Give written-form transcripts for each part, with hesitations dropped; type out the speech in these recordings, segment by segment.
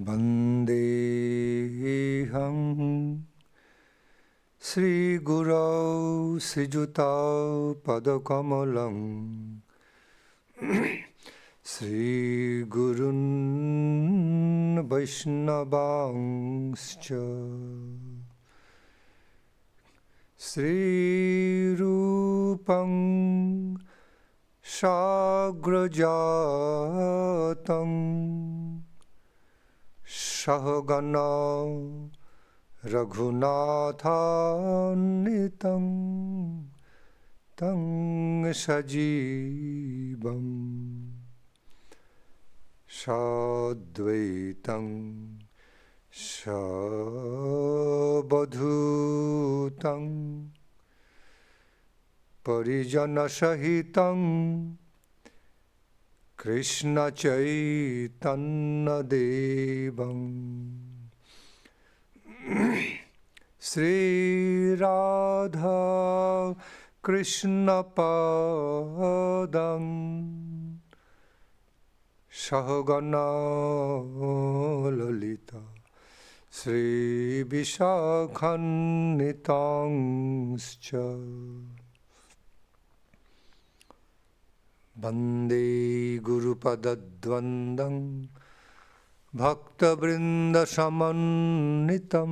Vandeham Sri Guru Srijuta Padakamalam Sri Gurun Vaishnavangscha Sri Rupam Sagrajatam Sahagana Raghunathannitam Tang Sajivam Sadvaitam Sabadhutam Parijana Sahitam Krishna Chaitanya Devam Sri Radha Krishna Padam Sahagana Lalita Sri Vishakhanitangscha Bande Guru Padadvandam Bhakta Vrinda Samanitam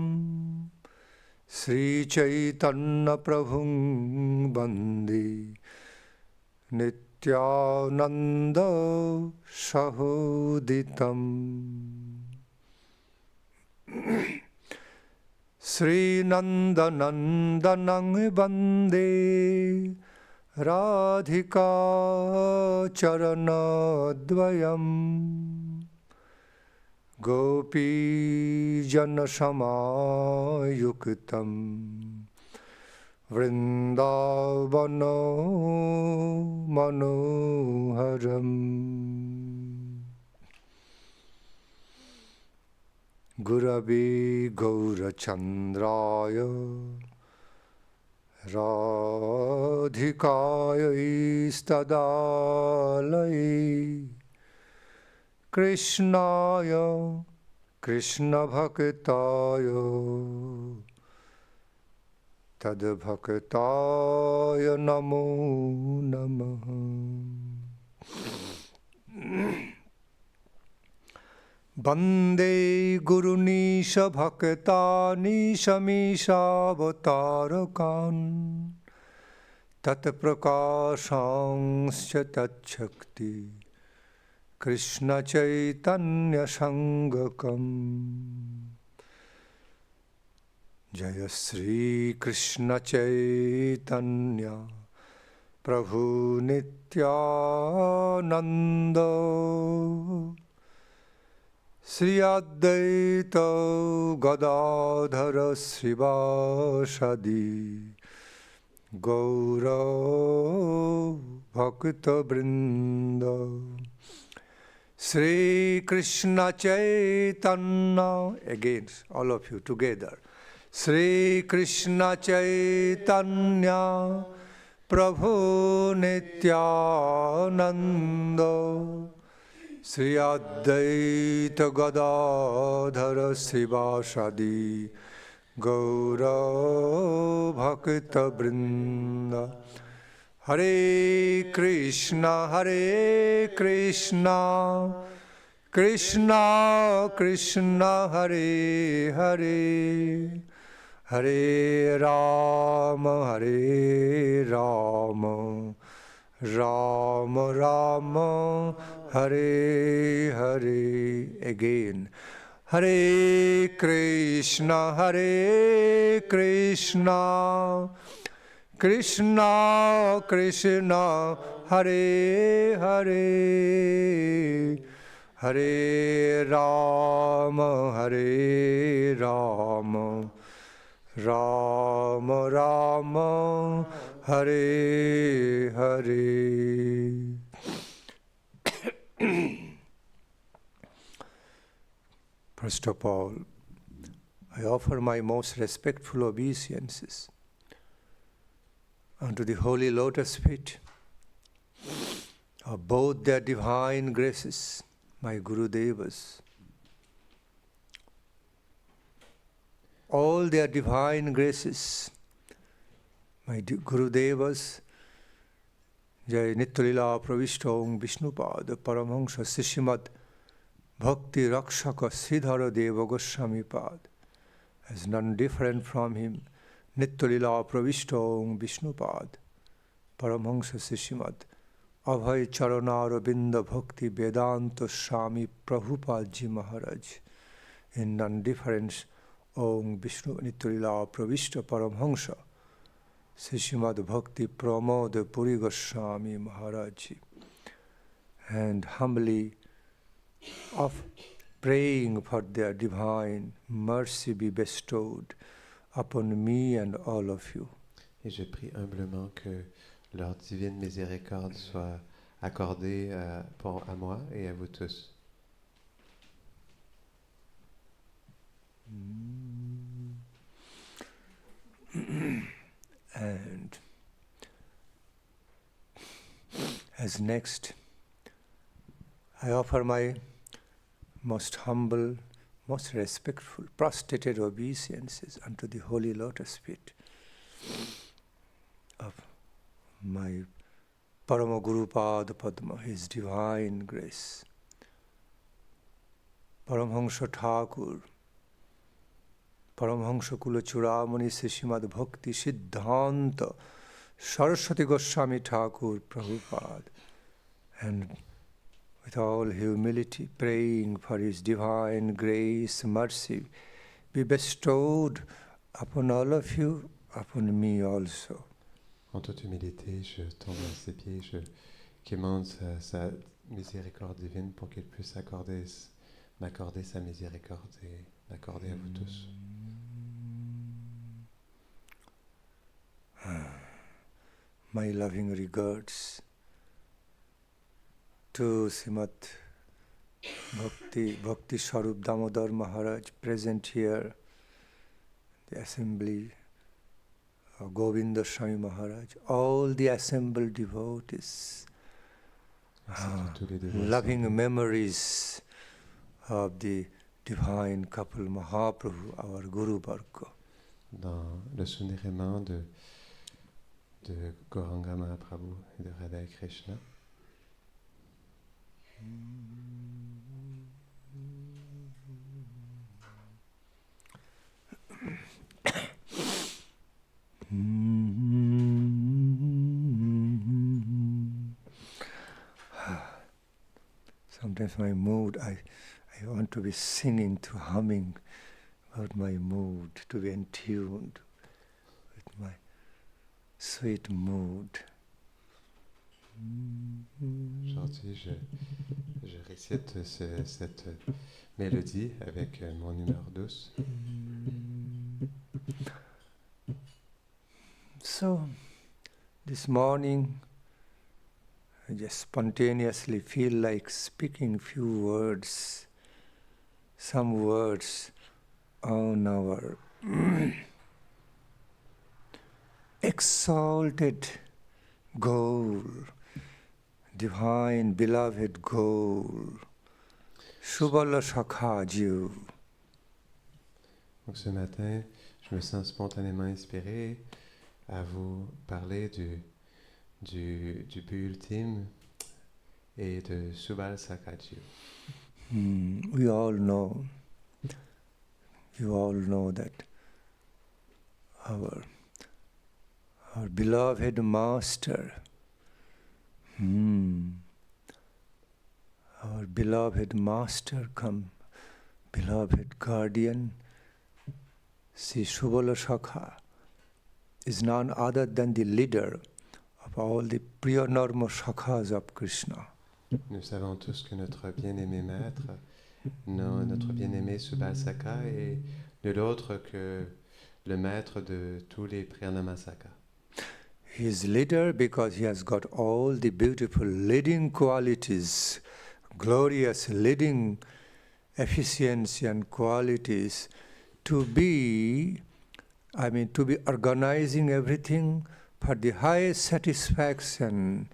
Sri Chaitanya Prabhum Bande Nityananda Sahoditam Sri Nandanandanang Bande Radhika Charanadvayam Gopi Jana Samayuktam Vrindavano Manoharam Gurave Gaurachandraya Radhikaya Istadalai Krishnaya Krishna Bhaktaya Tad Bhaktaya Namo Namaha Bande Guru Nisha Bhakta Nisha Misha Avtarakan Tat Prakashanscha Tat Shakti Krishna Chaitanya Sangakam Jaya Sri Krishna Chaitanya Prabhu Nityananda Sri Advaita Gadadhara Srivasadi Gaura Bhakta Vrinda Sri Krishna Chaitanya, again all of you together. Sri Krishna Chaitanya Prabhu Nityananda Sri Advaita Gadadhara Srivasadi Gaura Bhakta Vrinda Hare Krishna Krishna Krishna Hare Hare Hare Rama Rama Rama Hare Hare again Hare Krishna Krishna Krishna Hare Hare Hare Rama Rama Rama Hare Hare First of all, I offer my most respectful obeisances unto the holy lotus feet of both their divine graces, my Guru Devas, all their divine graces. My Gurudevas, Jai Nityalila Pravishta Vishnupad Paramhamsa Sishimad Bhakti Rakshaka Sridhara Deva Goswami Pad. As none different from him, Nityalila Pravishta Vishnupad Paramhamsa Sishimad Abhay Charana Rabinda Bhakti Vedanta Swami Prabhupada Ji Maharaj. In non-difference, Om Vishnu Nityalila Pravishta Paramhamsa Sishimad Bhakti Pramod Puri Goswami Maharaj Ji. And humbly of praying for their divine mercy be bestowed upon me and all of you. Et je prie humblement que leur divine miséricorde soit accordée à moi et à vous tous. And as next, I offer my most humble, most respectful, prostrated obeisances unto the holy lotus feet of my Parama Guru Pada Padma, His divine grace. Paramhamsa Thakur, Paramhamsa Kula Churamani Sishimad Bhakti Siddhanta Saraswati Goswami Thakur Prabhupada. And with all humility, praying for His divine grace, mercy, be bestowed upon all of you, upon me also. En toute humilité, je tombe à ses pieds, je quémande sa miséricorde divine pour qu'il puisse m'accorder sa miséricorde et l'accorder à vous tous. My loving regards to Srimad Bhakti Swarup Damodar Maharaj present here, the assembly of Govinda Swami Maharaj, all the assembled devotees, loving memories of the divine couple Mahaprabhu, our Guru Varga. Dans le souvenir aimant de Gauranga Mahaprabhu et de Radha Krishna. Sometimes my mood, I want to be singing, to humming about my mood, to be in tune with my sweet mood. Aujourd'hui, je récite cette mélodie avec mon humeur douce. So, this morning, I just spontaneously feel like speaking few words, some words on our exalted goal, divine beloved goal, Subal Sakha Jiu. Donc ce matin, je me sens spontanément inspiré à vous parler du but ultime et de Subal Sakha. We all know, you all know that our beloved master, our beloved master come, beloved guardian, Sri Subal Sakha is none other than the leader of all the Priyanorma Sakhas of Krishna. Nous savons tous que notre bien-aimé maître, notre bien-aimé Subal Sakha est nul autre que le maître de tous les Priyanama Sakha. He is leader because he has got all the beautiful leading qualities, glorious leading efficiency and qualities to be organizing everything for the highest satisfaction,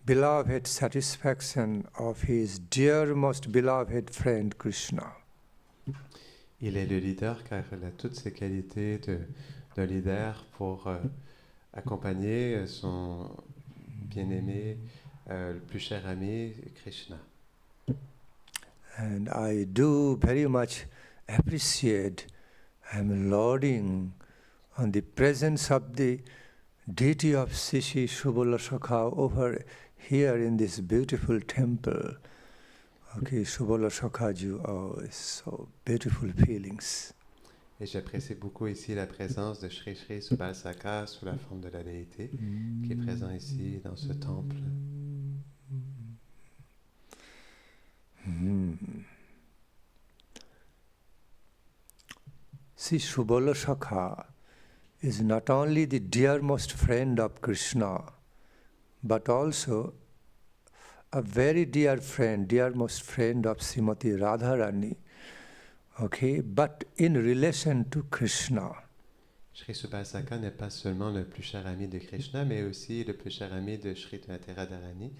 beloved satisfaction of his dear most beloved friend Krishna. Il est le leader car il a toutes ses qualités de leader pour accompagner son bien-aimé, le plus cher ami, Krishna. And I do very much appreciate, I'm lauding on the presence of the deity of Sishi Subala Sakha over here in this beautiful temple. Okay, Subala Sakha ji, oh, it's so beautiful feelings. Et j'apprécie beaucoup ici la présence de Sri Sri Subal Sakha sous la forme de la déité qui est présent ici dans ce temple. See, Subala Sakha is not only the dearmost friend of Krishna, but also a very dear friend, dearmost friend of Srimati Radharani, okay, but in relation to Krishna. Sri Subal Sakha n'est pas seulement le plus cher ami de Krishna, mais aussi le plus cher ami de Srimati Radharani,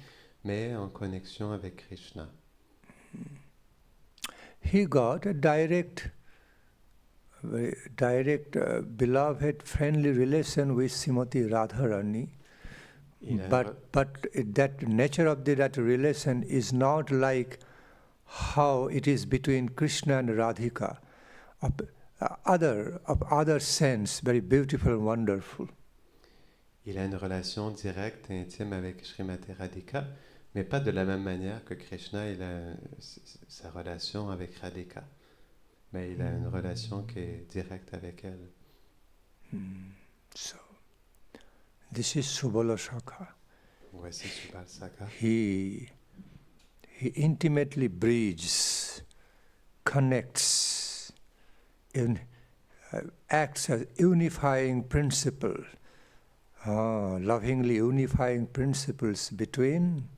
mais en connexion avec Krishna. He got a direct, beloved, friendly relation with Srimati Radharani. But that nature of that relation is not like how it is between Krishna and Radhika, of other sense, very beautiful and wonderful. Il a une relation directe et intime avec Srimati Radhika, mais pas de la même manière que Krishna il a sa relation avec Radhika. Mais il a une relation qui est directe avec elle. So, this is Subala Sakha. Voici Subal Sakha. He intimately bridges, connects, acts as unifying principle, lovingly unifying principles between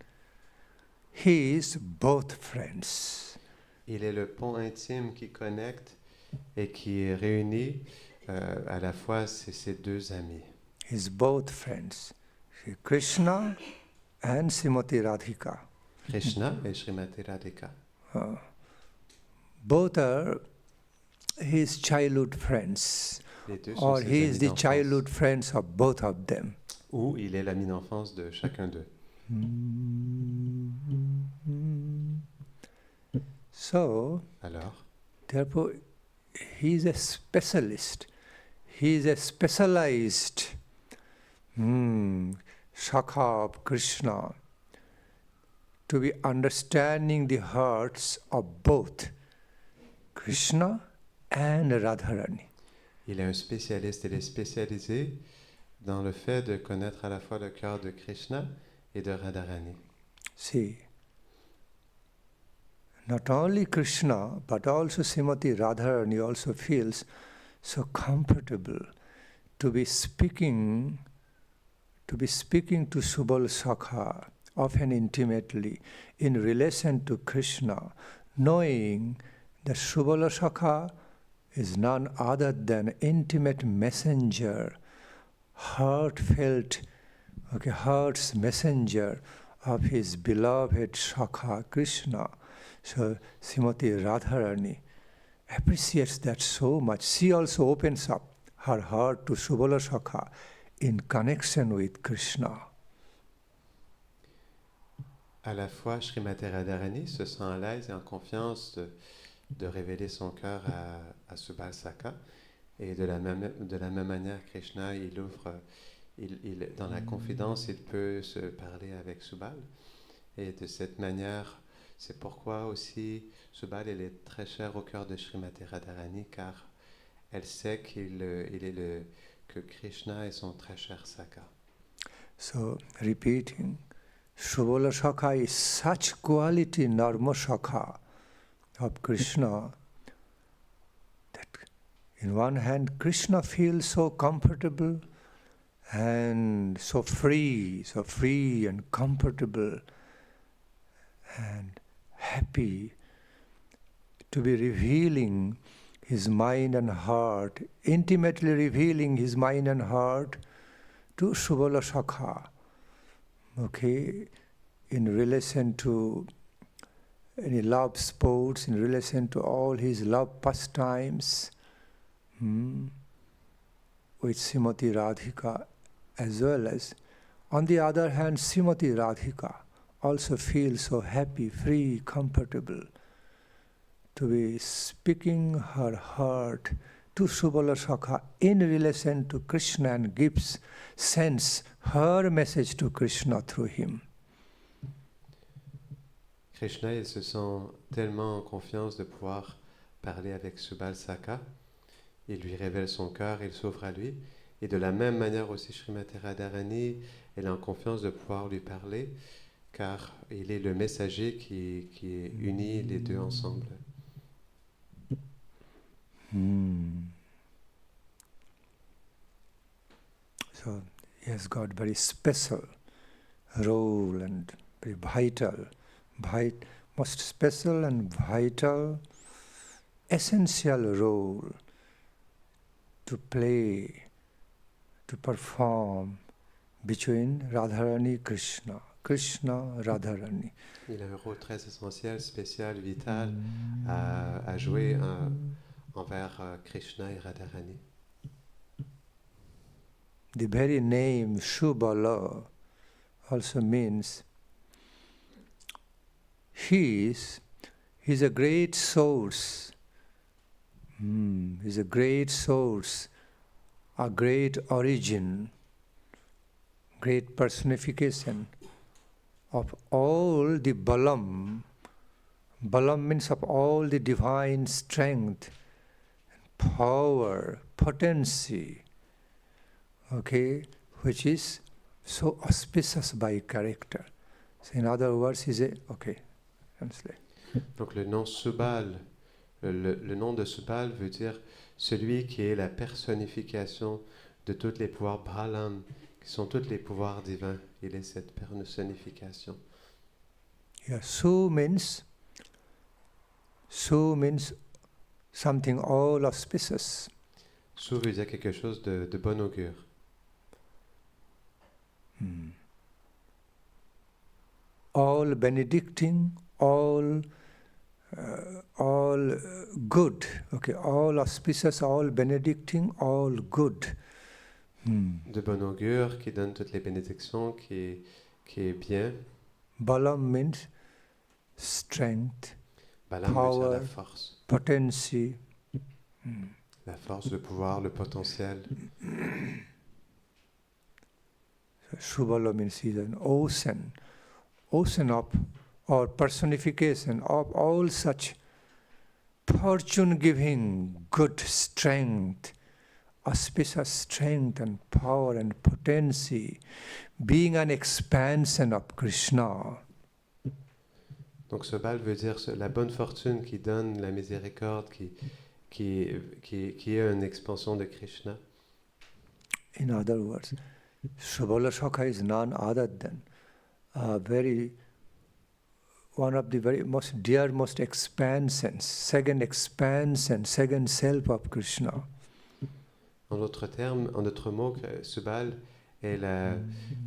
his both friends. Il est le pont intime qui connecte et qui réunit à la fois ces deux amis. His both friends, Krishna and Srimati Radhika. Krishna et Srimati Radhika. Both are his childhood friends, or he is the childhood friends of both of them. Ou il est l'ami d'enfance de chacun d'eux. So, alors, therefore, he is a specialist. He is a specialized Sakha of Krishna, to be understanding the hearts of both Krishna and Radharani. Il est un spécialiste, il est spécialisé dans le fait de connaître à la fois le cœur de Krishna et de Radharani. See, not only Krishna, but also Srimati Radharani also feels so comfortable to be speaking to Subal Sakha, often intimately, in relation to Krishna, knowing that Subala Sakha is none other than intimate messenger, heartfelt, heart's messenger of his beloved Sakha Krishna. So Srimati Radharani appreciates that so much. She also opens up her heart to Subala Sakha in connection with Krishna. À la fois, Srimati Radharani se sent à l'aise et en confiance de révéler son cœur à Subal Sakha. Et de la même manière, Krishna, il ouvre, dans la confidence, il peut se parler avec Subal. Et de cette manière, c'est pourquoi aussi Subal il est très cher au cœur de Srimati Radharani, car elle sait que Krishna est son très cher Sakha. So, repeating, Subala Sakha is such quality Narma Sakha of Krishna that in one hand Krishna feels so comfortable and so free and comfortable and happy to be revealing his mind and heart, intimately revealing his mind and heart to Subala Sakha, in relation to any love sports in relation to all his love pastimes with Srimati Radhika, as well as, on the other hand, Srimati Radhika also feels so happy, free, comfortable to be speaking her heart to Subala Sakha in relation to Krishna and sends her message to Krishna through him. Krishna, il se sent tellement en confiance de pouvoir parler avec Subal Sakha. Il lui révèle son cœur, il s'ouvre à lui. Et de la même manière aussi, Srimati Radharani, elle est en confiance de pouvoir lui parler, car il est le messager qui unit les deux ensemble. So he has got very special role and very vital, most special and vital, essential role to play, to perform between Radharani and Krishna, Krishna Radharani. Il a un rôle très essentiel, spécial, vital à jouer envers Krishna et Radharani. The very name Subala also means he's a great source. He's a great source, a great origin, great personification of all the balam. Balam means of all the divine strength, power, potency, which is so auspicious by character. So in other words, translate. Donc le nom Subal, le nom de Subal veut dire celui qui est la personnification de tous les pouvoirs Bhalam, qui sont tous les pouvoirs divins. Il est cette personnification. Yeah, Su means something all auspicious. Su veut dire quelque chose de bon augure. All benedicting, all good. All auspicious, all benedicting, all good. De bon augure, qui donne toutes les bénédictions, qui est bien. Balam means strength, Balam power, veut dire la force. Potency. La force, le pouvoir, le potentiel. Subala means he's an ocean of, or personification of all such fortune-giving good strength, auspicious strength and power and potency, being an expansion of Krishna. Donc Subal veut dire la bonne fortune qui donne la miséricorde, qui est une expansion de Krishna. In other words, Subala Sakha is none other than one of the very most dear, most expansions, second self of Krishna. En d'autres termes, en d'autres mots, Subal est la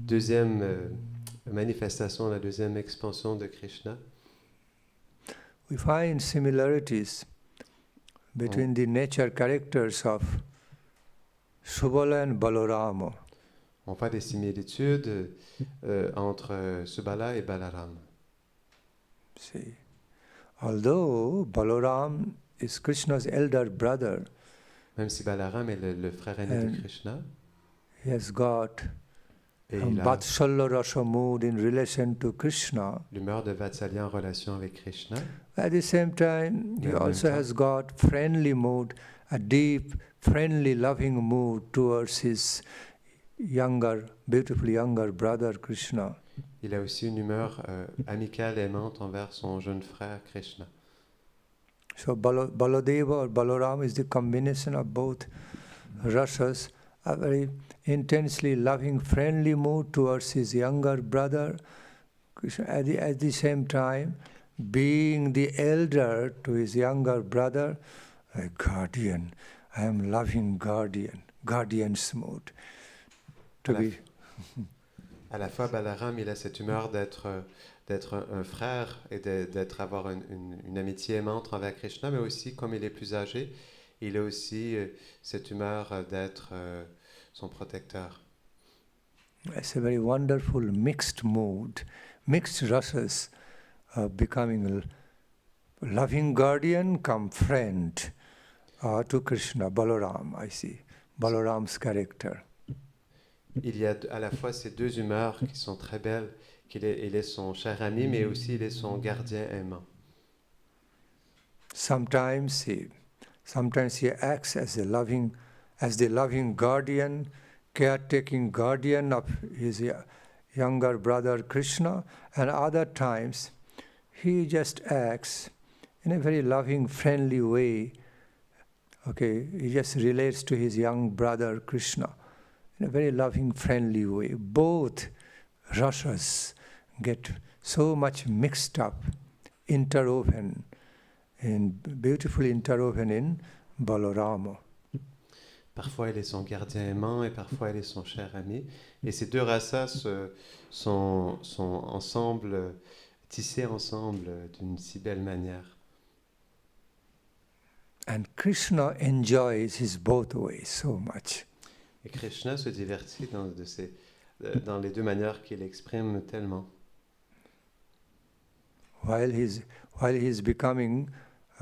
deuxième manifestation, la deuxième expansion de Krishna. We find similarities between the nature characters of Subala and Balarama. On voit des similitudes entre Subala et Balaram. See, although Balaram is Krishna's elder brother, même si Balaram est le frère aîné de Krishna, he has got Vatsalya Rasa mood in relation to Krishna. L'humeur de Vatsalya en relation avec Krishna. At the same time, he also has got friendly mood, a deep, friendly, loving mood towards his beautiful younger brother Krishna. Il a aussi une humeur amicale, aimante envers son jeune frère Krishna. So Baladeva or Balaram is the combination of both rasas, a very intensely loving, friendly mood towards his younger brother Krishna, at the same time being the elder to his younger brother, a guardian. I am loving guardian's mood. À la fois, Balaram, il a cette humeur d'être un frère et avoir une amitié aimante envers Krishna, mais aussi, comme il est plus âgé, il a aussi cette humeur d'être son protecteur. It's a very wonderful mixed mood, mixed rasas of becoming a loving guardian come friend to Krishna, Balaram, I see. Balaram's character. Il y a à la fois ces deux humeurs qui sont très belles, il est son cher ami, mais aussi il est son gardien aimant. Sometimes he acts as the loving guardian, caretaking guardian of his younger brother Krishna, and other times he just acts in a very loving, friendly way. Okay, he just relates to his young brother Krishna in a very loving, friendly way. Both rasas get so much mixed up, interwoven, beautifully interwoven in Balarama. Parfois, il est son gardien aimant et parfois, il est son cher ami. Et ces deux rasas sont ensemble, tissés ensemble d'une si belle manière. And Krishna enjoys his both ways so much. Et Krishna se divertit dans les deux manières qu'il exprime tellement. While he's becoming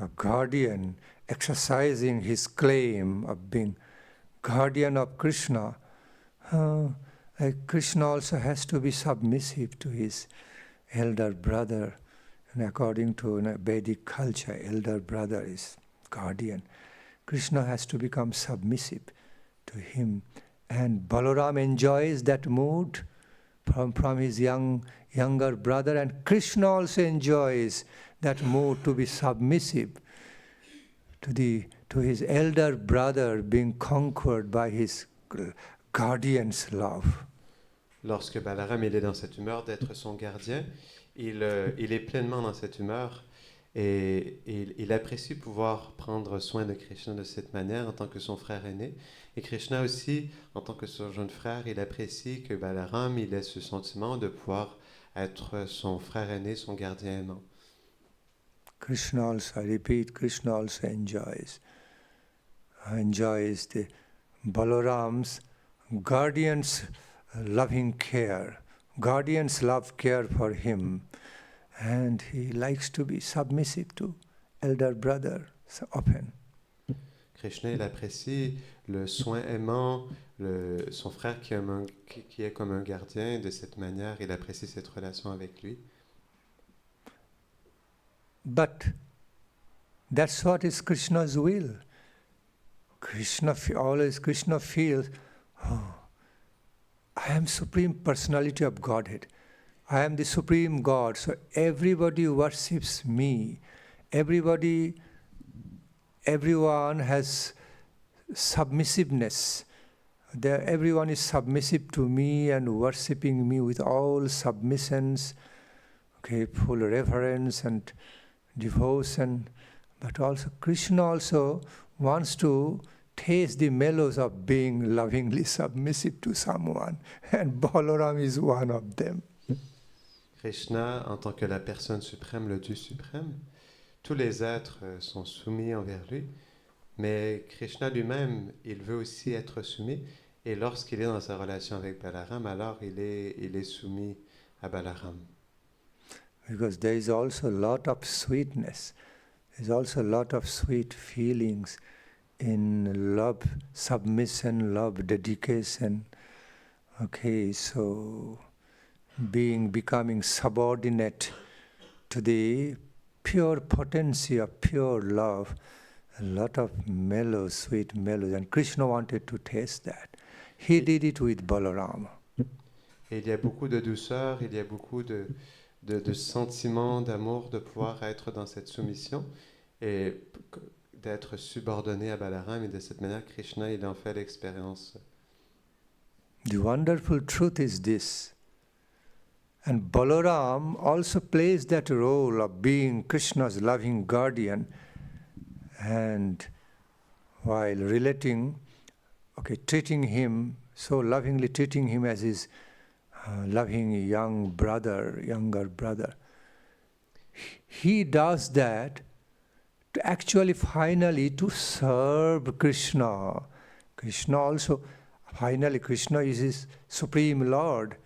a guardian, exercising his claim of being guardian of Krishna, Krishna also has to be submissive to his elder brother. And according to Vedic culture, elder brother is guardian. Krishna has to become submissive to him. And Balaram enjoys that mood from his younger brother, and Krishna also enjoys that mood to be submissive to his elder brother being conquered by his guardian's love. Lorsque Balaram il est dans cette humeur d'être son gardien, il est pleinement dans cette humeur et il apprécie pouvoir prendre soin de Krishna de cette manière en tant que son frère aîné. Et Krishna aussi, en tant que son jeune frère, il apprécie que Balaram il ait ce sentiment de pouvoir être son frère aîné, son gardien aimant. Krishna also, I repeat, Krishna also enjoys the Balaram's guardian's loving care. Guardians love care for him, and he likes to be submissive to elder brother so often. Krishna, il apprécie le soin aimant, son frère qui est comme un gardien. De cette manière, il apprécie cette relation avec lui. But that's what is Krishna's will. Krishna feels, oh, I am Supreme Personality of Godhead. I am the Supreme God. So everybody worships me. Everyone has submissiveness. Everyone is submissive to me and worshipping me with all submissions, okay, full reverence and devotion. But also Krishna also wants to taste the mellows of being lovingly submissive to someone, and Balaram is one of them. Krishna, en tant que la personne suprême, le Dieu suprême, tous les êtres sont soumis envers lui, mais Krishna lui-même, il veut aussi être soumis, et lorsqu'il est dans sa relation avec Balaram, alors il est soumis à Balaram. Because there is also a lot of sweetness, there is also a lot of sweet feelings in love, submission, love, dedication. Okay, so becoming subordinate to the pure potency of pure love, a lot of mellow, sweet mellows, and Krishna wanted to taste that. He did it with Balarama. Et il y a beaucoup de douceur, il y a beaucoup de sentiments, d'amour, de pouvoir être dans cette soumission et d'être subordonné à Balaram, et de cette manière, Krishna, il en fait l'expérience. The wonderful truth is this. And Balaram also plays that role of being Krishna's loving guardian, and while treating him, so lovingly treating him as his loving younger brother. He does that to actually finally to serve Krishna. Krishna also, finally Krishna is his supreme Lord,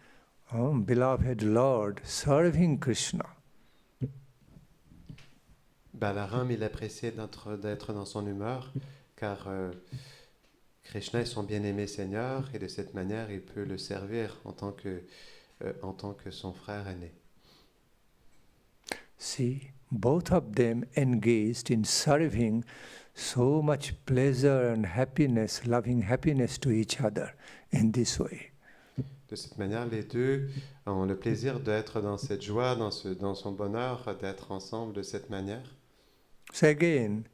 beloved Lord, serving Krishna. Balaram, il appréciait d'être dans son humeur, car Krishna est son bien-aimé Seigneur, et de cette manière, il peut le servir en tant que son frère aîné. See, both of them engaged in serving so much pleasure and happiness, loving happiness to each other in this way. De cette manière, les deux ont le plaisir d'être dans cette joie, dans son bonheur, d'être ensemble de cette manière. So again,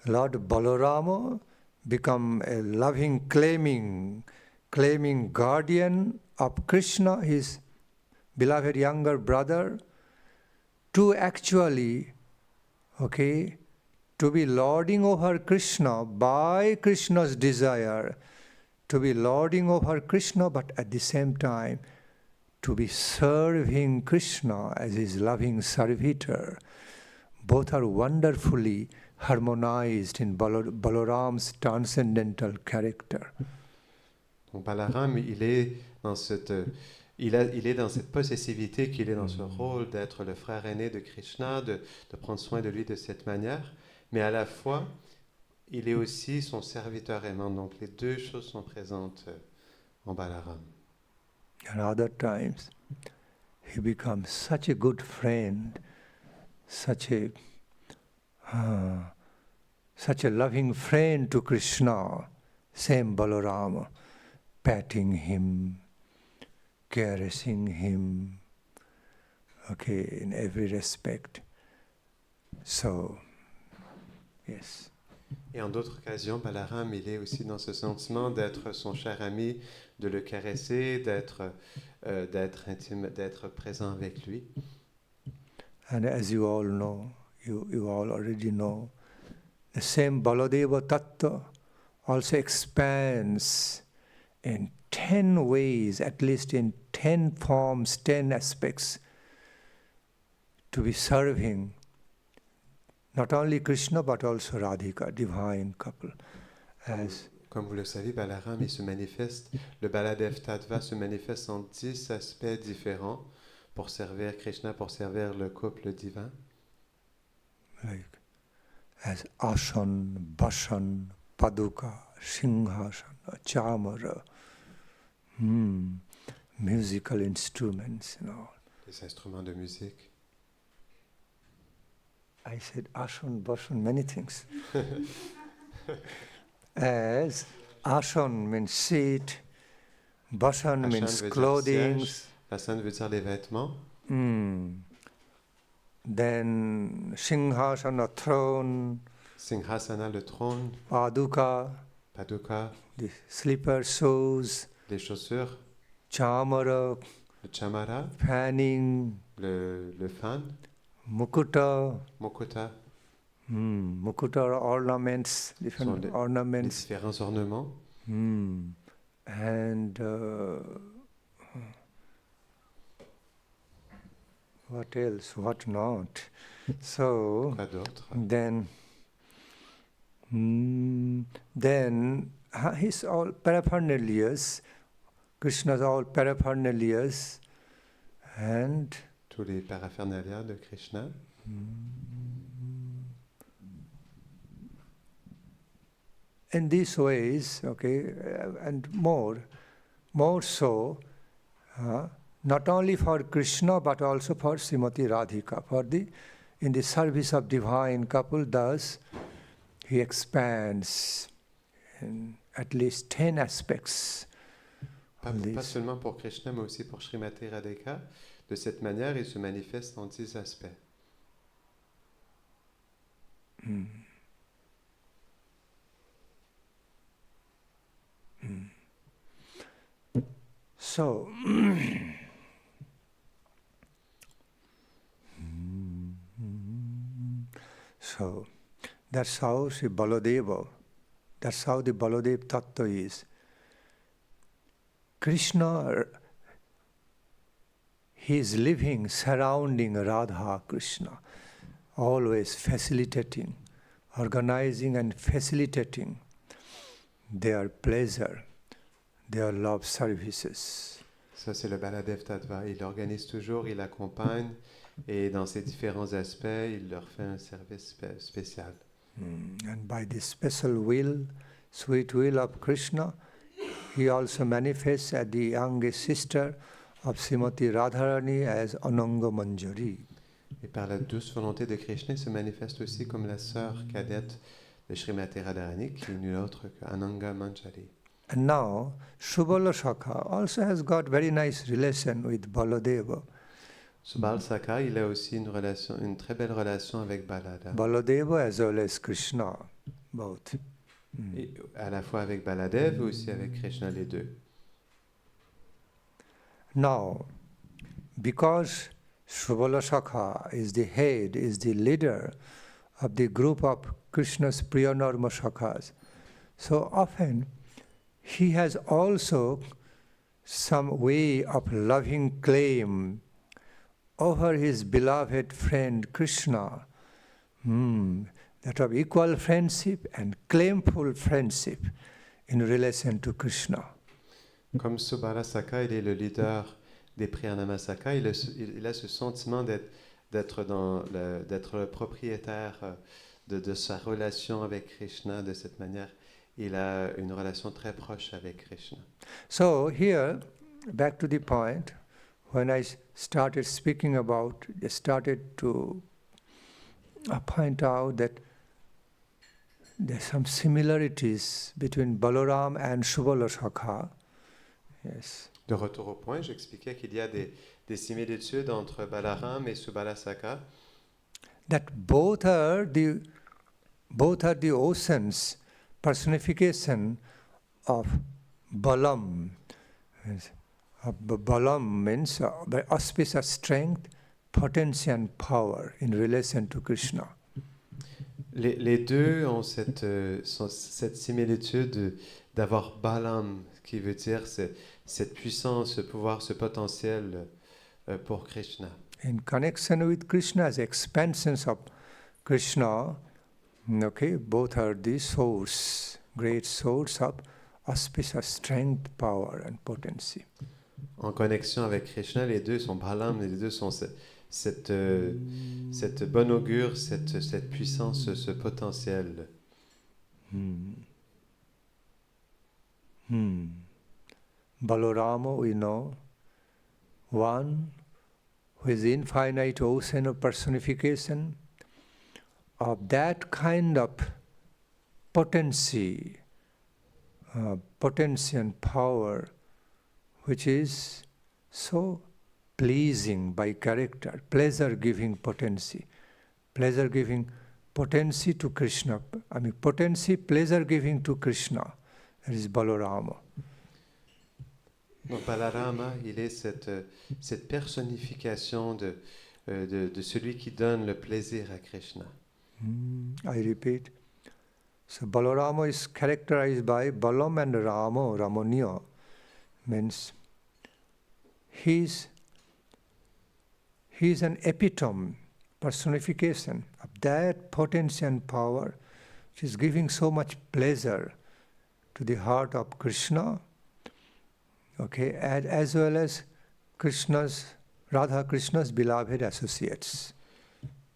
Lord Balarama become a loving, claiming guardian of Krishna, his beloved younger brother, to actually, to be lording over Krishna by Krishna's desire, to be lording over Krishna, but at the same time, to be serving Krishna as his loving servitor. Both are wonderfully harmonized in Balaram's transcendental character. Donc Balaram, il est dans cette possessivité, qu'il est dans ce rôle d'être le frère aîné de Krishna, de prendre soin de lui de cette manière, mais à la fois, il est aussi son serviteur aimant. Donc les deux choses sont présentes en Balaram. And other times, he becomes such a good friend, such a loving friend to Krishna, same Balarama, patting him, caressing him, in every respect. So, yes. Et en d'autres occasions, Balaram, il est aussi dans ce sentiment d'être son cher ami, de le caresser, d'être intime, d'être présent avec lui. And as you all know, you all already know, the same Baladeva Tattva also expands in 10 ways, at least in 10 forms, 10 aspects, to be serving not only Krishna but also Radhika, divine couple. Comme vous le savez, Balaram, il se manifeste, le Baladev Tattva se manifeste en 10 aspects différents pour servir Krishna, pour servir le couple divin. Like as Ashan, Bashan, Paduka, Singhasana, Chamara, musical instruments and all. Les instruments de musique. I said Ashan, Bashan, many things. As Ashan means seat, Bashan means clothing. Basan veut dire les vêtements. Then Singhasana, throne. Singhasana, le trône. Paduka, the slipper, shoes. Les chaussures. Chamara, le chamara. Fanning. Le fan. Mukuta. Mukuta, ornaments, different ornaments. Les différents ornements. And what else? What not? So then his all paraphernalias, Krishna's all paraphernalias, and tous les paraphernalia de Krishna. In these ways, and more so, not only for Krishna but also for Srimati Radhika, in the service of divine couple. Thus, he expands in at least 10 aspects. Pas seulement pour Krishna, mais aussi pour Srimati Radhika. De cette manière, il se manifeste en 10 aspects. So, that's how Sri Baladeva, that's how the Baladev Tattva is. Krishna he is living surrounding Radha Krishna, always facilitating, organizing and facilitating their pleasure, their love services. Ça, c'est le Baladev Tattva. Il organise toujours, il accompagne, et dans ses différents aspects, il leur fait un service spécial. And by this special will, sweet will of Krishna, he also manifests as the youngest sister of Srimati Radharani as Ananga Manjari. Et par la douce volonté de Krishna, il se manifeste aussi comme la sœur cadette de Srimati Radharani, qui est nulle autre qu'Ananga Manjari. And now, Subal Sakha also has got very nice relation with Baladeva. Subal Sakha, il a aussi une très belle relation avec Baladeva. Baladeva as well as Krishna, both. Et à la fois avec Baladev et aussi avec Krishna, les deux. Now, because Subala Sakha is the head, is the leader of the group of Krishna's Priyanarma Sakhas, so often he has also some way of loving claim over his beloved friend Krishna, that of equal friendship and claimful friendship in relation to Krishna. Comme Subala Sakha, il est le leader des Priyanama Sakha, il a ce sentiment d'être le propriétaire de sa relation avec Krishna. De cette manière, il a une relation très proche avec Krishna. So here, back to the point, when I started to point out that there's some similarities between Balaram and Subala Sakha. Yes. De retour au point, j'expliquais qu'il y a des similitudes entre Balaram et Subala Sakha. That both are the oceans personification of Balam. Balam means the auspicious strength, potency and power in relation to Krishna. Les deux ont cette similitude d'avoir Balam, qui veut dire cette puissance, ce pouvoir, ce potentiel pour Krishna. In connection with Krishna, as expansions of Krishna, both are the source, great source of auspicious strength, power and potency. En connexion avec Krishna, les deux sont Balam, les deux sont cette bonne augure, cette puissance, ce potentiel. Balarama, we know, one who is infinite ocean of personification of that kind of potency and power, which is so pleasing by character, pleasure-giving potency to Krishna. Potency, pleasure-giving to Krishna. That is Balarama. Donc Balarama, il est cette personnification de celui qui donne le plaisir à Krishna. I repeat. So Balarama is characterized by Balam and Rama, Ramaniya, means he's an epitome, personification of that potency and power which is giving so much pleasure to the heart of Krishna, as well as Radha Krishna's beloved associates.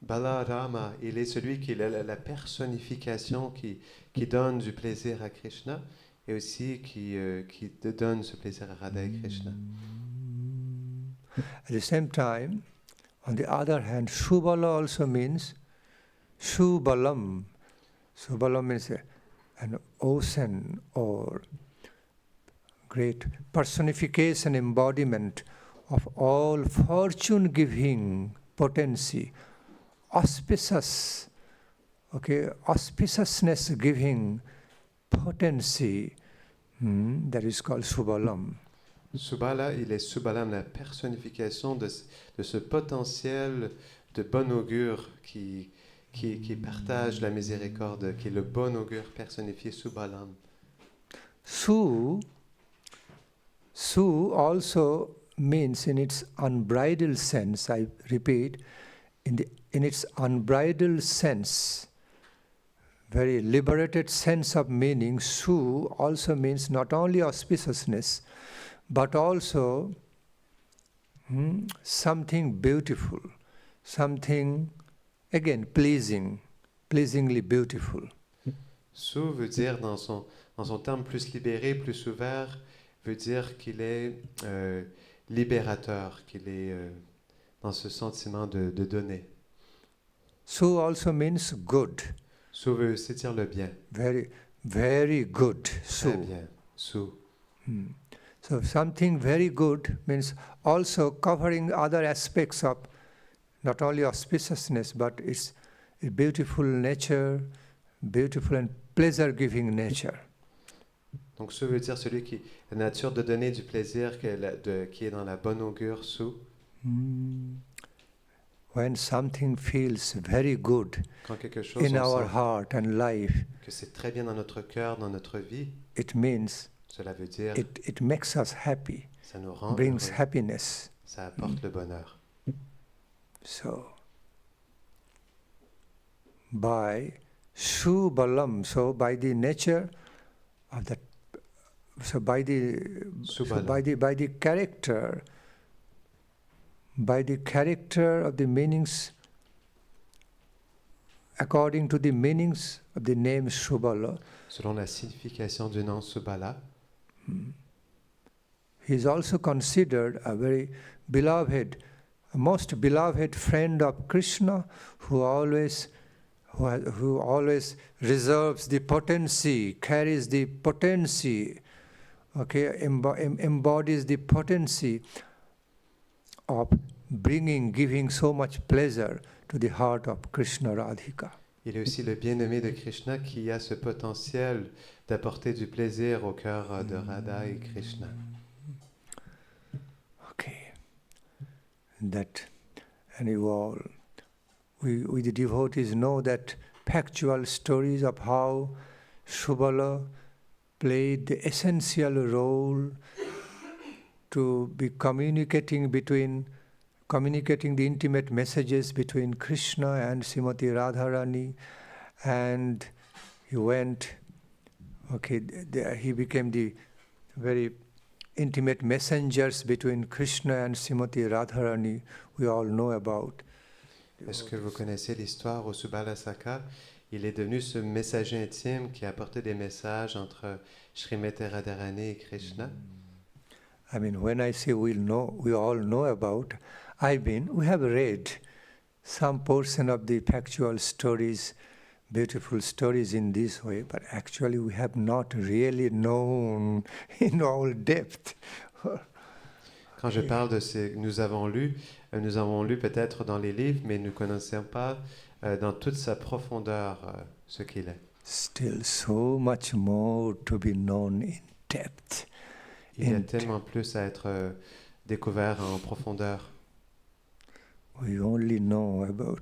Balarama, il est celui qui est la personnification qui donne du plaisir à Krishna et aussi qui donne ce plaisir à Radha et Krishna. At the same time, on the other hand, Subala also means Subalam. Subalam means an ocean or great personification, embodiment of all fortune-giving potency, auspiciousness giving potency, that is called Subalam. Subala, il est Subalam, la personnification de ce potentiel de bon augure qui partage la miséricorde, qui est le bon augure personnifié Subalam. Su also means in its unbridled sense, I repeat, in its unbridled sense, very liberated sense of meaning, Su also means not only auspiciousness, but also something beautiful, something, again, pleasingly beautiful. Su veut dire, dans son terme plus libéré, plus ouvert, veut dire qu'il est libérateur, qu'il est dans ce sentiment de donner. Su also means good. Su veut aussi dire le bien. Very, very good. Su. Très bien. Su. So something very good means also covering other aspects of not only auspiciousness, but it's a beautiful nature, beautiful and pleasure-giving nature. Donc, Su veut dire celui qui la nature de donner du plaisir, qui est dans la bonne augure, Su. When something feels very good Quand quelque chose in on our sent heart and life, que c'est très bien dans notre cœur, dans notre vie, it means cela veut dire it makes us happy, ça nous rend brings heureux, happiness. ça apporte le bonheur. So, by Subalam, so by the nature of that, so by the character, by the character of the meanings, according to the meanings of the name Subala, Selon la signification du nom Subala, he is also considered a very beloved, a most beloved friend of Krishna, who always reserves the potency, carries the potency, okay, embodies the potency of giving so much pleasure to the heart of Krishna Radhika. il est aussi le bien-aimé de Krishna qui a ce potentiel d'apporter du plaisir au cœur de Radha et Krishna. Okay. That, and you all, we the devotees know that factual stories of how Subala played the essential role to be communicating the intimate messages between Krishna and Srimati Radharani, and he went, he became the very intimate messengers between Krishna and Srimati Radharani, we all know about. Est-ce que vous connaissez l'histoire au Subal Sakha? Il est devenu ce messager intime qui a apporté des messages entre Srimati Radharani et Krishna. I mean, when I say we all know about, we have read some portion of the factual stories, beautiful stories in this way, but actually we have not really known in all depth. Quand je parle de ces, nous avons lu peut-être dans les livres, mais nous ne connaissons pas dans toute sa profondeur ce qu'il est. Still so much more to be known in depth. Il y a tellement plus à être découvert en profondeur. We only know about,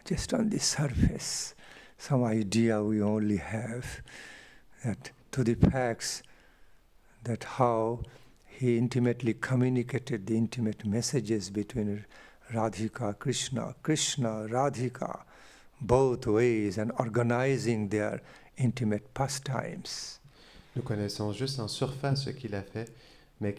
just on the surface, some idea we only have, that to the facts, that how he intimately communicated the intimate messages between Radhika, Krishna, Radhika, both ways, and organizing their intimate pastimes. Nous connaissons juste en surface ce qu'il a fait, mais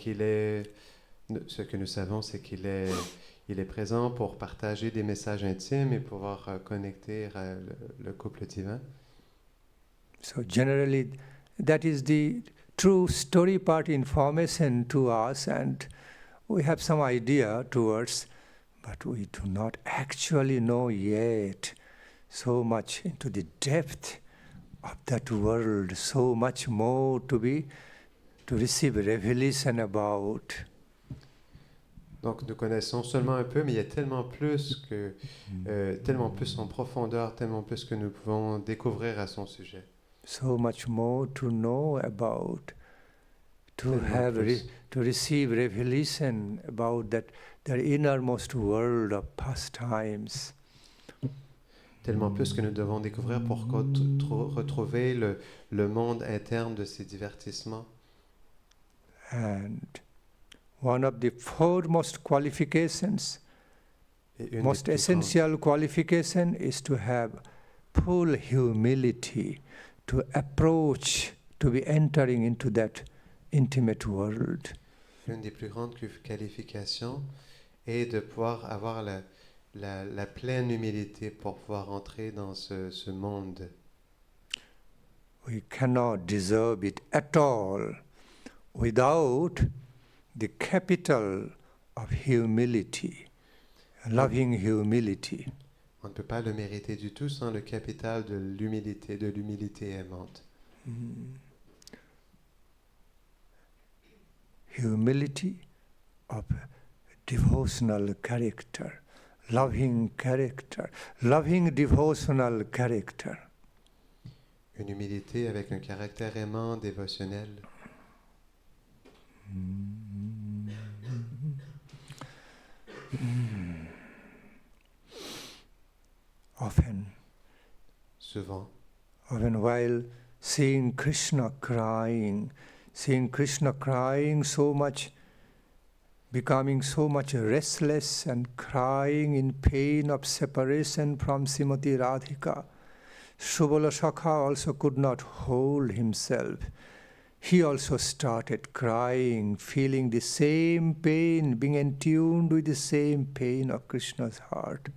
ce que nous savons, c'est qu'il est présent pour partager des messages intimes et pouvoir connecter le couple divin. So generally, that is the true story part information to us, and we have some idea towards, but we do not actually know yet so much into the depth of that world, so much more to receive revelation about. Donc nous connaissons seulement un peu, mais il y a tellement plus en profondeur, tellement plus que nous pouvons découvrir à son sujet. So much more to know about, to receive revelation about their innermost world of pastimes. Tellement plus que nous devons découvrir pour retrouver le monde interne de ces divertissements. And one of the foremost qualifications, Et une des most plus essential qualification is to have full humility, to approach, to be entering into that intimate world. Une des plus grandes qualifications est de pouvoir avoir la pleine humilité pour pouvoir entrer dans ce monde. We cannot deserve it at all without the capital of humility, loving humility. On ne peut pas le mériter du tout sans le capital de l'humilité aimante. Humility of devotional character, loving devotional character. Une humilité avec un caractère aimant, dévotionnel. Souvent, while seeing Krishna crying so much, becoming so much restless and crying in pain of separation from Srimati Radhika, Subal Sakha also could not hold himself. He also started crying, feeling the same pain, being entuned with the same pain of Krishna's heart.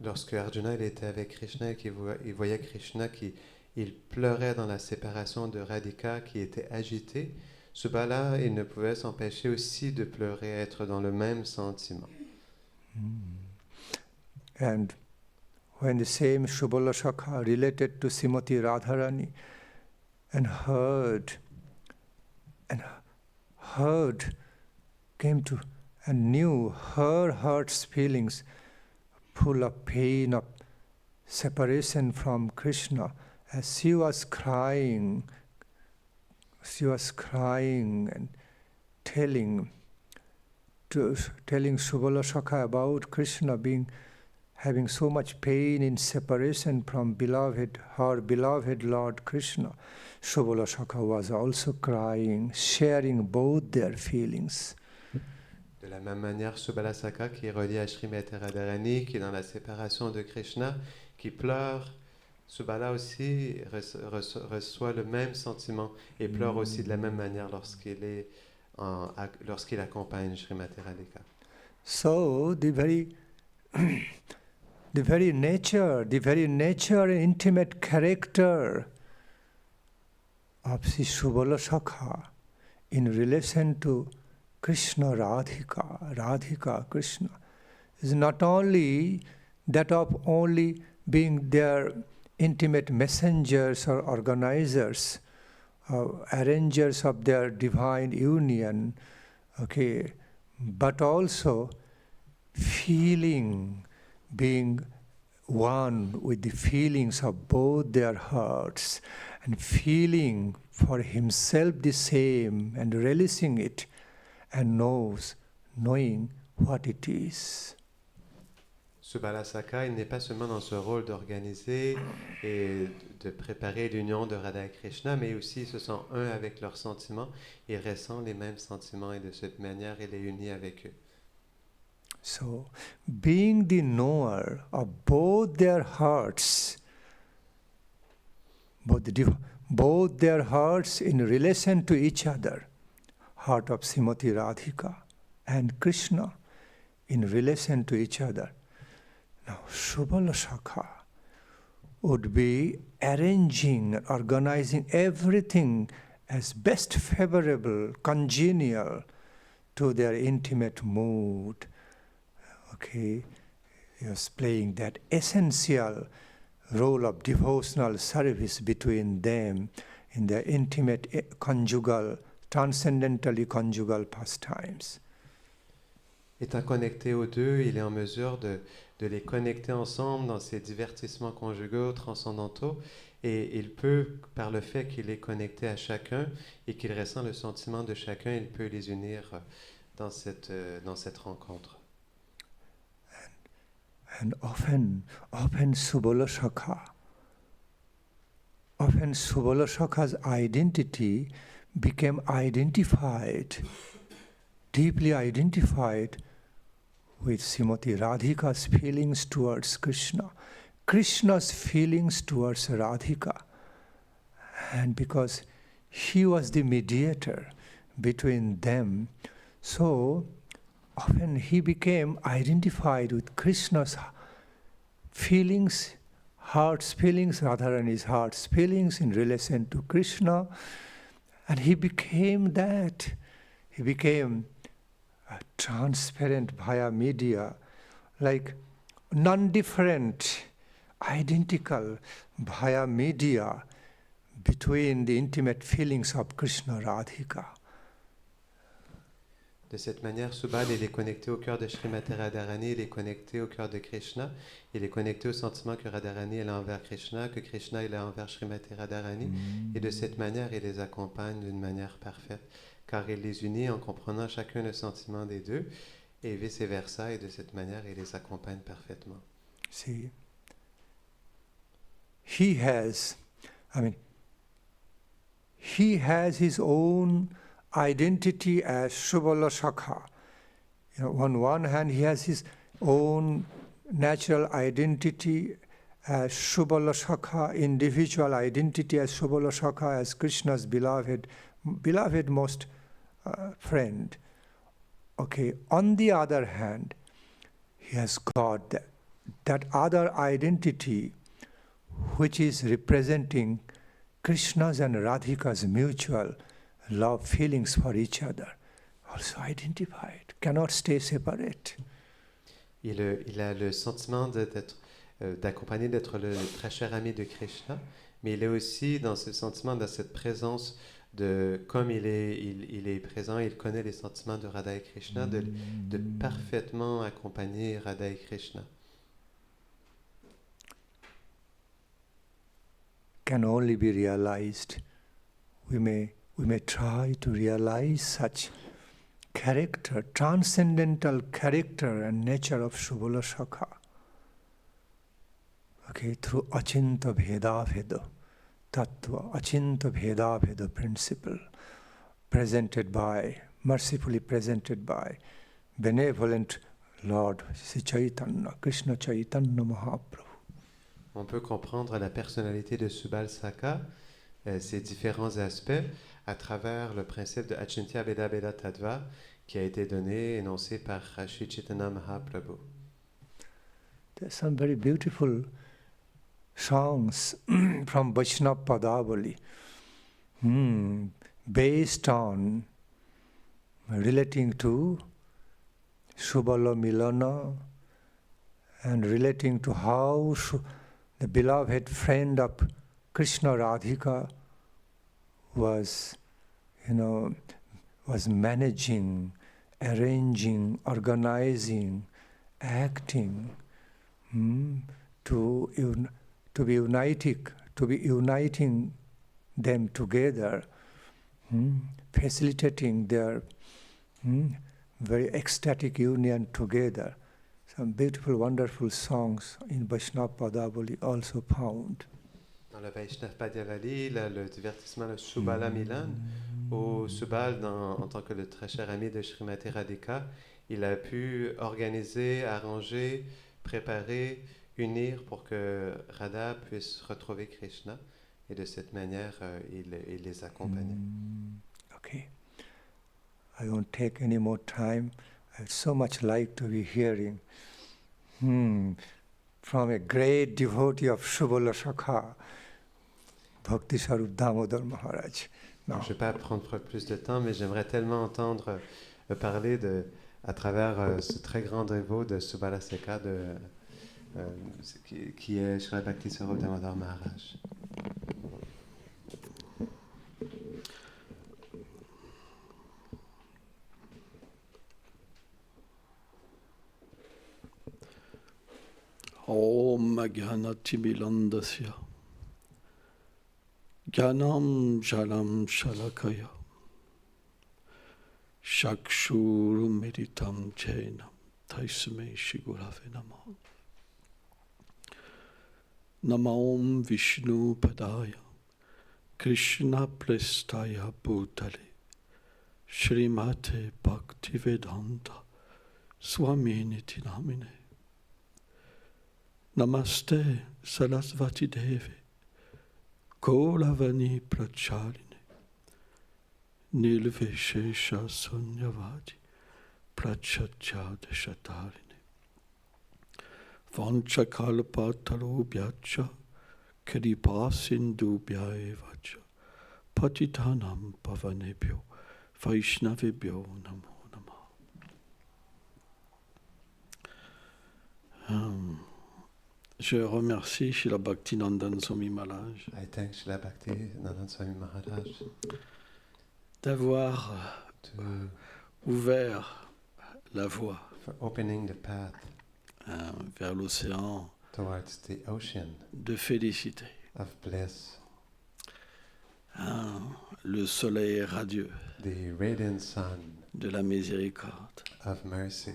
Lorsque Arjuna il était avec Krishna et qu'il voyait Krishna il pleurait dans la séparation de Radhika qui était agité, Subala il ne pouvait s'empêcher aussi de pleurer, être dans le même sentiment. And when the same Subala Sakha related to Srimati Radharani and came to and knew her heart's feelings full of pain of separation from Krishna, as she was crying and telling Subala Sakha about Krishna having so much pain in separation from her beloved Lord Krishna. Subala Sakha was also crying, sharing both their feelings. De la même manière, Subala Sakha, qui est relié à Srimati Radharani, qui est dans la séparation de Krishna, qui pleure, Subala aussi reçoit le même sentiment et pleure aussi de la même manière lorsqu'il accompagne Srimati Radhika. So the very nature and intimate character of Sri Subala Sakha in relation to Krishna, Radhika, Krishna, is not only that of only being their intimate messengers or organizers, arrangers of their divine union, okay, but also being one with the feelings of both their hearts and feeling for himself the same and relishing it and knowing what it is. Subala Sakha, il n'est pas seulement dans ce rôle d'organiser et de préparer l'union de Radha et Krishna, mais aussi ils se sont un avec leurs sentiments, ils ressentent les mêmes sentiments et de cette manière il est uni avec eux. So, being the knower of both their hearts, both their hearts in relation to each other, heart of Srimati Radhika and Krishna in relation to each other. Now, Subala Sakha would be arranging, organizing everything as best favorable, congenial to their intimate mood. Okay, he was playing that essential role of devotional service between them in their intimate conjugal, transcendentally conjugal pastimes. Étant connecté aux deux, il est en mesure de les connecter ensemble dans ces divertissements conjugaux transcendantaux et il peut, par le fait qu'il est connecté à chacun et qu'il ressent le sentiment de chacun, il peut les unir dans cette rencontre. And often Subala Sakha's identity became identified deeply identified with Srimati Radhika's feelings towards Krishna, Krishna's feelings towards Radhika. And because he was the mediator between them, so often he became identified with Krishna's feelings, heart's feelings, Radharani's heart's feelings in relation to Krishna. And he became that. He became transparent via media, like non-different, identical via media between the intimate feelings of Krishna Radhika. De cette manière, Subal, il est connecté au cœur de Srimati Radharani, il est connecté au cœur de Krishna, il est connecté au sentiment que Radharani est envers Krishna, que Krishna est envers Srimati Radharani, et de cette manière, il les accompagne d'une manière parfaite, car il les unit en comprenant chacun le sentiment des deux, et vice-versa, et de cette manière, il les accompagne parfaitement. See, he has his own identity as Subal Sakha. On one hand, he has his own natural identity as Subal Sakha, individual identity as Subal Sakha, as Krishna's beloved most friend. Okay. On the other hand, he has got that other identity which is representing Krishna's and Radhika's mutual love feelings for each other, also identified, cannot stay separate. Il a le sentiment d'accompagner, d'être le très cher ami de Krishna, mais il est aussi dans ce sentiment, dans cette présence de, comme il est présent, il connaît les sentiments de Radha et Krishna, de parfaitement accompagner Radha et Krishna. Can only be realized. We may try to realize such character, transcendental character and nature of Subala Sakha. Okay, through Achinta Bheda Veda Tattva, Achinta Bheda Veda principle, mercifully presented by benevolent Lord Sri Chaitanya, Krishna Chaitanya Mahaprabhu. On peut comprendre la personnalité de Subal Sakha, ses différents aspects, à travers le principe de Achintya Bheda Bheda Tattva qui a été donné, énoncé par Sri Chaitanya Mahaprabhu. There's some very beautiful songs from Vaishnava Padavali based on relating to Subala Milana and relating to how the beloved friend of Krishna Radhika was managing, arranging, organizing, acting to be uniting them together, facilitating their very ecstatic union together. Some beautiful, wonderful songs in Vaishnava Padavali also found. Dans le Vaishnava Padavali, le divertissement de Subala Milan, où Subal, en tant que le très cher ami de Srimati Radhika, il a pu organiser, arranger, préparer, unir pour que Radha puisse retrouver Krishna. Et de cette manière, il les accompagnait. Okay. I won't take any more time. I'd so much like to be hearing from a great devotee of Subala Sakha, Bhakti Sarup Damodar Maharaj. Je ne vais pas prendre plus de temps, mais j'aimerais tellement entendre parler à travers ce très grand dévot de Subala Sakha, qui est Srila Bhakti Sarup Damodar Maharaj. Om Jnanatimirandasya Jnanam Jalam Shalakaya Shakshurumiritam Jena Taisme Shigurave Namah Namam Vishnu Padaya Krishna Prestaya Bhutale Srimate Bhaktivedanta Swaminiti Namine. Namaste Sarasvati Devi Kolavani Prachaline Nilveshesha Sunyavadi Prachachada Shatarine Vanchakalpa Tarubhyacha Kripa Sindhubhya Evacha Patitanam Pavanebhyo Vaishnavebhyo Namo Namo. Je remercie Srila Bhakti Nandan Swami Maharaj I thank Srila Bhakti Nandan Swami Maharaj d'avoir ouvert la voie for opening the path vers l'océan towards the ocean de félicité. of bliss, Le soleil radieux the radiant sun de la miséricorde, of mercy,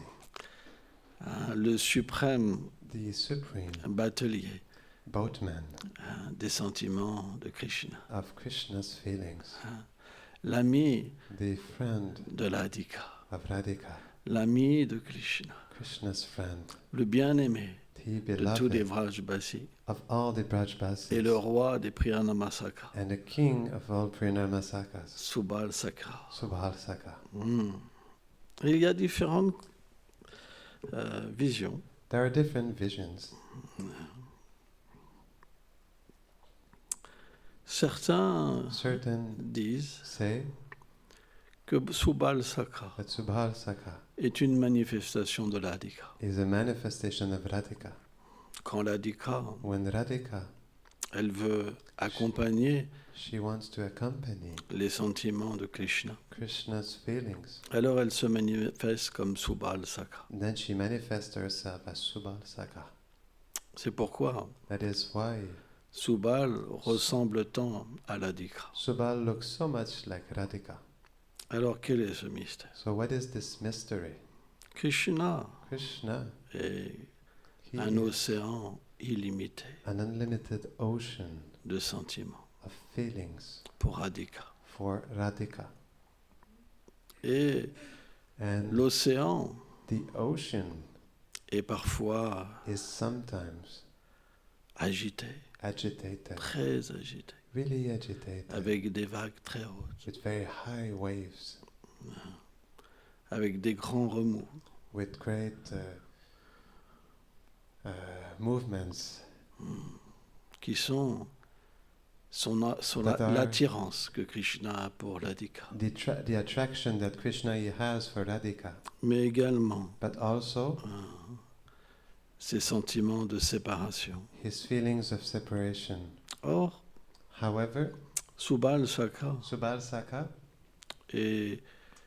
le suprême the supreme batelier boatman des sentiments de Krishna, of Krishna's feelings, l'ami the friend de l'Adhika, of Radhika, l'ami de Krishna, Krishna's friend, le bien-aimé the de tous les beloved Vrajbasi of all the Brajbasis, et le roi des Priyanama-Sakha, and the king of all Pranamasakas, Subal Sakha. Subal Sakha. Et il y a différentes visions. There are different visions. Certains Certain disent say que Subal Sakha that Subal Sakha est une manifestation de l'Adhika. is a manifestation of Radhika. Quand l'Adhika, When Radhika, elle veut accompagner she wants to accompany les sentiments de Krishna, Krishna's feelings, alors elle se manifeste comme Subal Sakha. then she manifests herself as Subal Sakha. C'est pourquoi That is why Subal ressemble tant à l'Adhika. Subal looks so much like Radhika. Alors quel est ce mystère? So what is this mystery? Krishna Krishna, est he un is océan illimité an unlimited ocean de sentiments of feelings pour Radhika. for Radhika. Et And l'océan the ocean est parfois is sometimes agité, agitated, très agité, really agitated, avec des vagues très hautes, with very high waves, avec des grands remous. with great movements Qui sont That are- l'attirance que Krishna a pour l'Adhika, the attraction that Krishna he has for Radhika, mais également but also ses sentiments de séparation. his feelings of separation. Or, However, Subal Sakha Subal Sakha est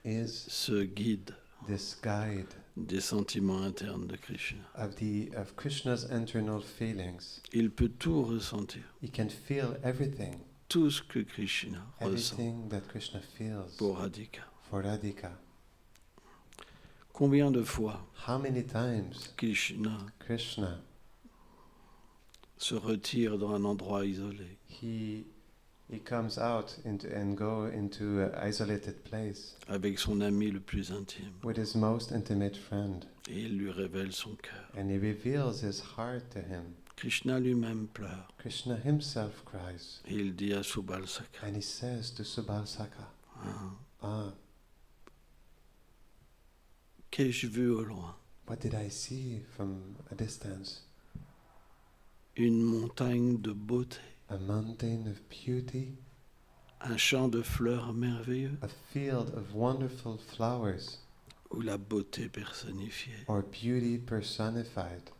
is ce guide this guide des sentiments internes de Krishna. of Krishna's internal feelings. Il peut tout ressentir, He can feel everything, tout ce que Krishna ressent everything that Krishna feels pour Radhika. for Radhika. Combien de fois How many times Krishna Krishna se retire dans un endroit isolé he comes out and go into an isolated place avec son ami le plus intime with his most intimate friend, et il lui révèle son cœur. and he reveals his heart to him. Krishna lui-même pleure Krishna himself cries, et il dit à Subal Sakha, and he says to Subal Sakha, qu'ai-je vu au loin? what did I see from a distance? Une montagne de beauté, A mountain of beauty, un champ de fleurs merveilleux a field of wonderful flowers, ou la beauté personnifiée. or beauty personified.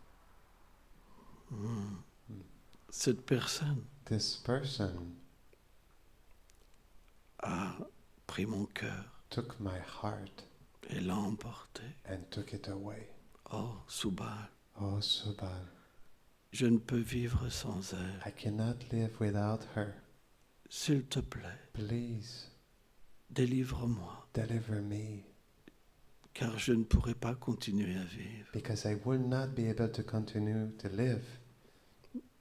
Cette personne This person a pris mon cœur took my heart et l'a emporté. and took it away. Oh, Subal, Oh, Subal, je ne peux vivre sans elle. I cannot live without her. S'il te plaît, Please, délivre-moi, deliver me, car je ne pourrai pas continuer à vivre. because I will not be able to continue to live.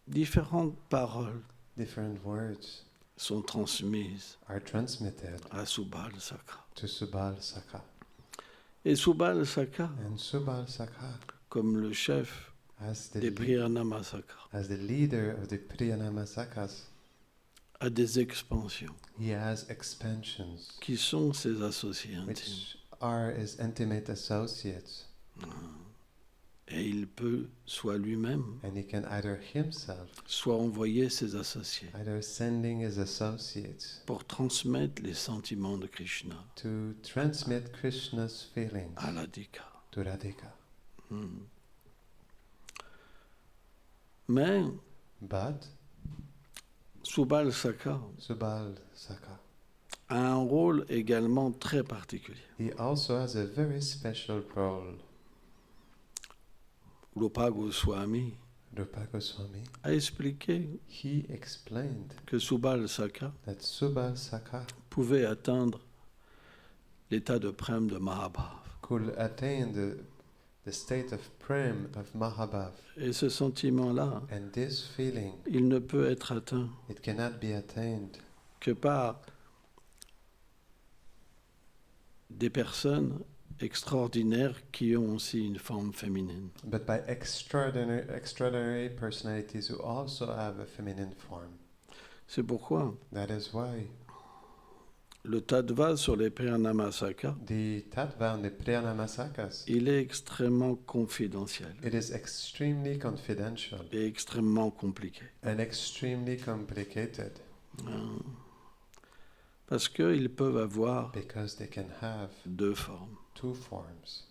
Différentes paroles Different words sont transmises are transmitted à Subal Sakha. to Subal Sakha. Et Subal Sakha, And Subal Sakha, comme le chef as des Priyanama Sakha, as the leader of the Priyanama Sakhas, a des expansions he has expansions, qui sont ses associés intimes. which are his intimate associates. Et il peut soit lui-même, And he can either himself, soit envoyer ses associés either sending his associates pour transmettre les sentiments de Krishna to transmit Krishna's feelings à Radhika. to Radhika. Mais But Subal Sakha Subal Sakha, a un rôle également très particulier. he also has a very special role. Rupa Goswami Rupa Goswami, a expliqué he explained que Subal Sakha that Subal Sakha pouvait atteindre l'état de prem de Mahabhav. could attain the state of prem of Mahabhav. Et ce sentiment-là, And this feeling, il ne peut être atteint it cannot be attained que par des personnes extraordinaires qui ont aussi une forme féminine. but by extraordinary personalities who also have a feminine form. C'est pourquoi That is why le tattva sur les Priyanama Sakha, the Tattva and the Priyanama Sakhas, il est extrêmement confidentiel it is extremely confidential et extrêmement compliqué. and extremely complicated Parce qu'ils peuvent avoir because they can have deux formes. two forms.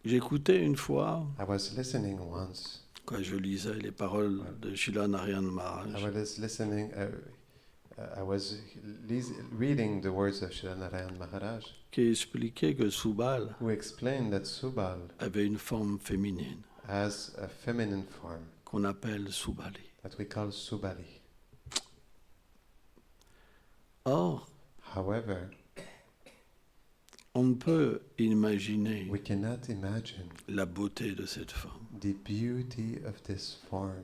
J'écoutais une fois, I was listening once. quand je lisais les paroles de Srila Narayan Maharaj, I was listening. I was reading the words of Srila Narayan Maharaj, qui expliquait que Subal who explained that Subal avait une forme féminine has a feminine form qu'on appelle Subali. that we call Subali. Or, However, on ne peut imaginer we cannot imagine la beauté de cette forme. the beauty of this form,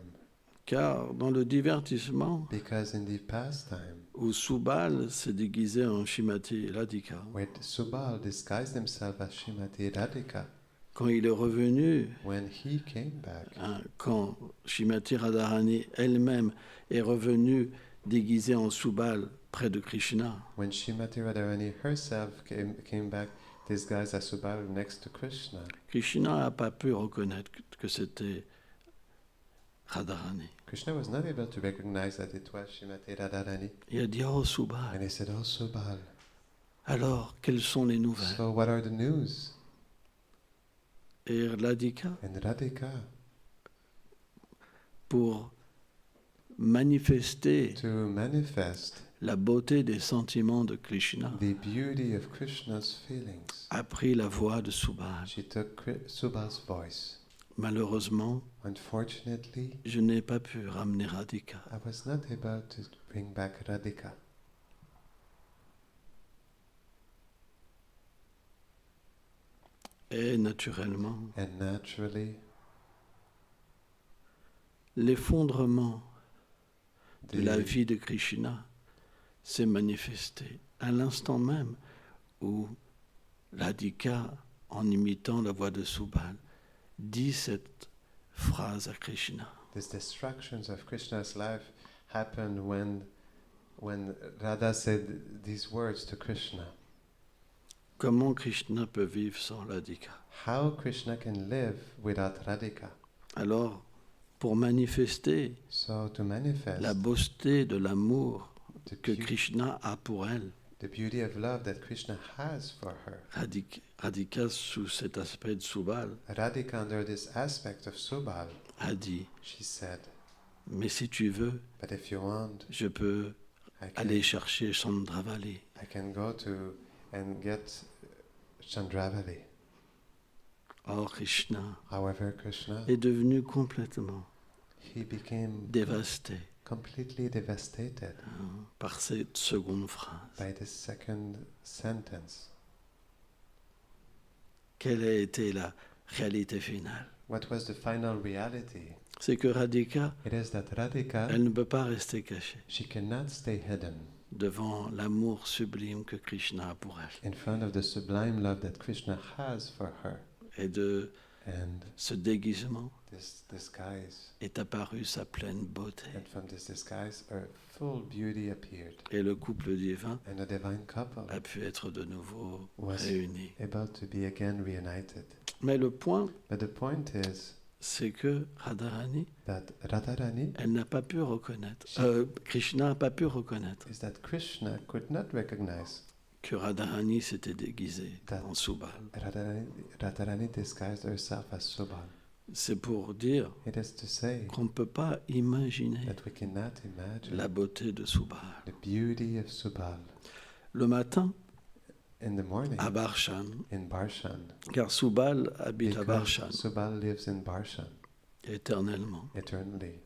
Car dans le divertissement, because in the pastime, où Subal se déguisait en Shrimati Radhika, where Subal disguised himself as Srimati Radhika, quand il est revenu, when he came back, quand Srimati Radharani elle-même est revenue déguisée en Subal près de Krishna, when Srimati Radharani herself came back disguised as Subal next to Krishna, Krishna n'a pas pu reconnaître que c'était Radharani. Krishna was not able to recognize that it was Srimati Radharani. Il a dit, oh Subal, And he said, oh Subal, alors quelles sont les nouvelles? so what are the news? Et Radhika, And Radhika, pour manifester to manifest la beauté des sentiments de Krishna, the beauty of Krishna's feelings, a pris la voix de Subal. she took Subal's voice. Malheureusement, Unfortunately, je n'ai pas pu ramener Radhika. I was not able to bring back Radhika. Et naturellement, And naturally, l'effondrement de la the, vie de Krishna s'est manifesté à l'instant même où Radhika, en imitant la voix de Subal, dit cette phrase à Krishna. these distractions of Krishna's life happened when Radha said these words to Krishna. Comment Krishna peut vivre sans Radhika? How Krishna can live without Radhika? Alors, pour manifester So to manifest la beauté de l'amour the, que beau- Krishna a pour elle, the beauty of love that Krishna has for her, Radhika, sous cet aspect de Subal, Radhika, under this aspect of Subal, a dit, she said, mais si tu veux, but if you want, je peux aller chercher Chandravali. I can go to and get Chandravali. Or, Krishna However, Krishna, est devenu complètement he became dévasté completely devastated par cette seconde phrase. by the second sentence. Quelle a été la réalité finale? What was the final reality? c'est que Radhika, It is that Radhika, elle ne peut pas rester cachée she cannot stay hidden devant l'amour sublime que Krishna a pour elle. in front of the sublime love that Krishna has for her. Et de And ce déguisement this disguise, est apparue sa pleine beauté. and from this disguise, her full beauty appeared. Et le couple divin And a divine couple a pu être de nouveau was réuni. able to be again reunited. Mais le point, But the point is c'est que Radharani, that Radharani elle n'a pas pu reconnaître, Krishna n'a pas pu reconnaître is that Krishna could not recognize que Radharani s'était déguisée That- en Subal. Radharani disguised herself as Subal. C'est pour dire It is to say qu'on ne peut pas imaginer that we cannot imagine la beauté de Subal. the beauty of Subal. Le matin, In the morning, à Barshan, in Barshan, car Subal habite à because Barshan Subal lives in Barshan éternellement. eternally.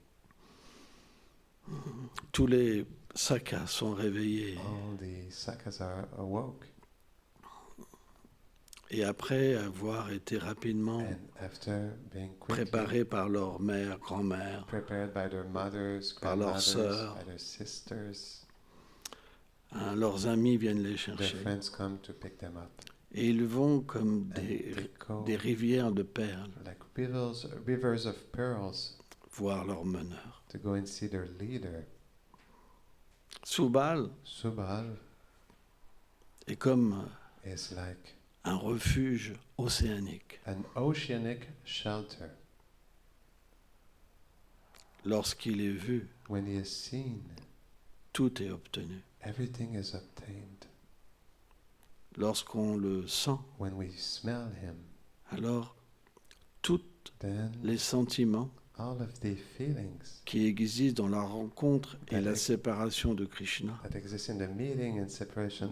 Tous les Sakha sont réveillés All the Sakhas are awoke, et après avoir été rapidement and after being quickly préparés par leur mère, grand-mère, prepared by their mothers, Par leurs grandmothers, sœurs. by their sisters, hein, leurs amis viennent les their chercher. friends come to pick them up. Et ils vont comme And they go des rivières de perles like rivers of pearls voir leur meneur. to go and see their leader. Subal Subal est comme is like un refuge océanique. an oceanic shelter. Lorsqu'il est vu, When he is seen, tout est obtenu. everything is obtained. Lorsqu'on le sent, When we smell him, alors tous then les sentiments all of the feelings qui existent dans la rencontre et la séparation de Krishna that exist in the meeting and separation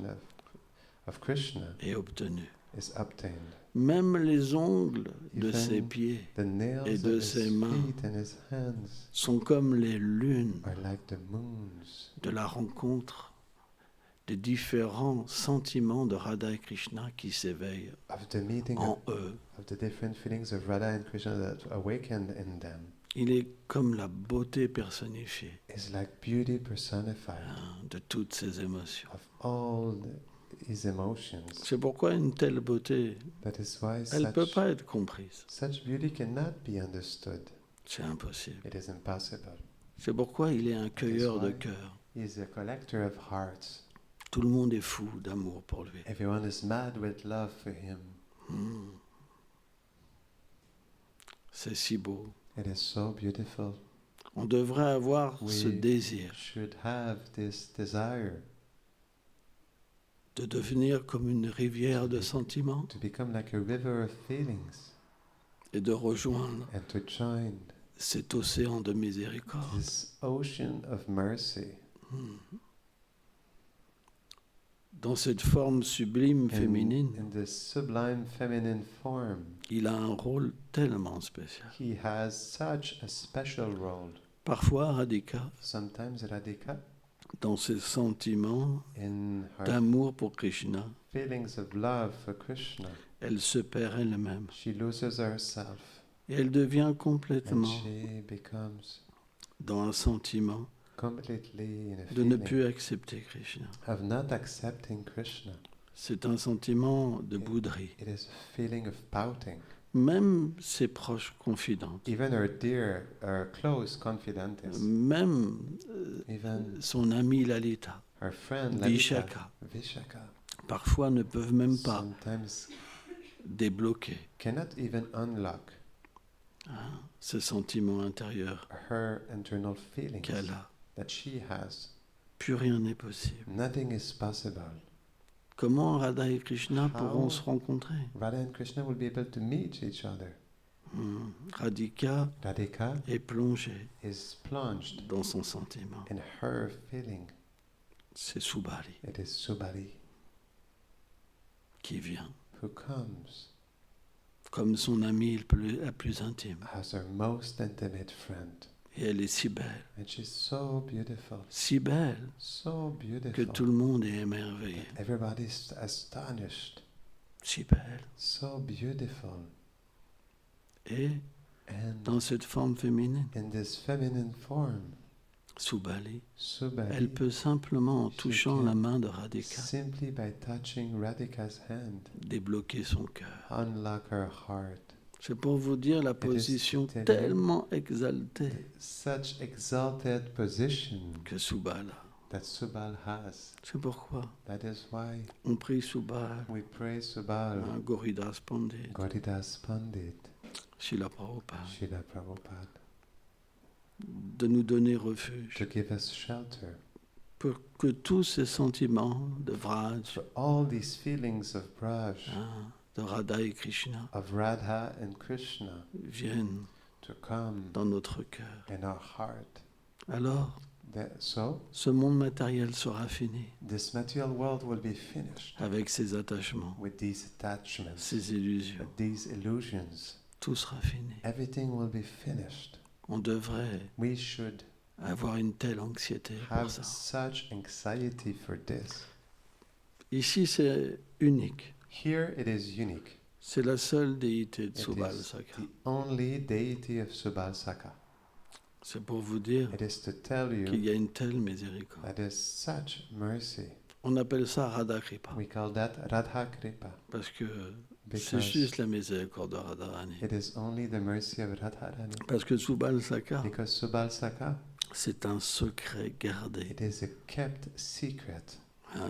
of Krishna est obtenu. is obtained. Même les ongles de Even ses pieds The nails et of de his ses mains feet and his hands sont comme les lunes are like the moons de la rencontre des différents sentiments de Radha et Krishna qui s'éveillent of the meeting en eux. of the different feelings of Radha and Krishna that awakened in them. Il est comme la beauté personnifiée Is like beauty personified de toutes ces émotions. of all his emotions. C'est pourquoi une telle beauté, That is why elle ne peut pas être comprise. such beauty cannot be understood. C'est impossible. It is impossible. C'est pourquoi il est un cueilleur de why cœur. He is a collector of hearts. Tout le monde est fou d'amour pour lui. Everyone is mad with love for him. C'est si beau. It is so beautiful. On devrait avoir We ce désir should have this desire de devenir comme une rivière de sentiments to become like a river of feelings et de rejoindre and to join cet océan de miséricorde. this ocean of mercy. Dans cette forme sublime féminine, In this sublime feminine form, il a un rôle tellement spécial. he has such a special role. Parfois, Radhika, Sometimes Radhika, dans ses sentiments in her d'amour pour Krishna, feelings of love for Krishna, elle se perd elle-même. she loses herself Et elle devient and complètement she becomes dans un sentiment completely in a de ne feeling plus accepter Krishna. of not accepting Krishna. C'est un sentiment de bouderie. It is a feeling of pouting. Même ses proches confidentes, Even her close confidants, même even son ami Lalita, her friend Vishaka, Vishaka, parfois ne peuvent même pas sometimes débloquer cannot even unlock ce sentiment intérieur her internal feelings qu'elle a. that she has. Plus rien n'est possible. Nothing is possible. Comment Radha et Krishna pourront How? se rencontrer? Radha and Krishna will be able to meet each other. Radhika Radhika est plongée is plunged dans son sentiment. in her feeling. C'est Subali It is Subali qui vient, who comes comme son amie la plus intime. as her most intimate friend. Et elle est si belle, And she's so beautiful, si belle so que beautiful. tout le monde est émerveillé. Everybody's astonished. Si belle. So beautiful. Et And dans cette forme féminine, in this feminine form, Subali, Subali, elle peut simplement, en she touchant can la main de Radhika, simply by touching Radhika's hand, débloquer son cœur. unlock her heart. C'est pour vous dire la position to tell you tellement exaltée Such exalted position que Subal a. that Subal has. C'est pourquoi That is why on prie Subal, we pray Subal, Gauridas Pandit, Gauridas Pandit, Srila Prabhupada, Srila Prabhupada, de nous donner refuge to give us shelter pour que tous ces sentiments de Vraj, for all these feelings of Braj, de Radha et Krishna of Radha and Krishna viennent to come dans notre cœur. in our heart. Alors, So, ce monde matériel sera fini this material world will be finished avec ses attachements, with these attachments, ses illusions. with these illusions. Tout sera fini. Everything will be finished. On devrait We should avoir une telle anxiété pour have ça. such anxiety for this. Ici, c'est unique. Here it is unique. C'est la seule déité de It Subal is Sakha. the only deity of Subal Sakha. C'est pour vous dire It is to tell qu'il you y a une telle miséricorde. that is such mercy. On appelle ça Radha Kripa, We call that Radha Kripa parce que c'est because juste la miséricorde de Radharani. it is only the mercy of Radharani. Parce que Subal Sakha, Because Subal Sakha, c'est un secret gardé it is a kept secret,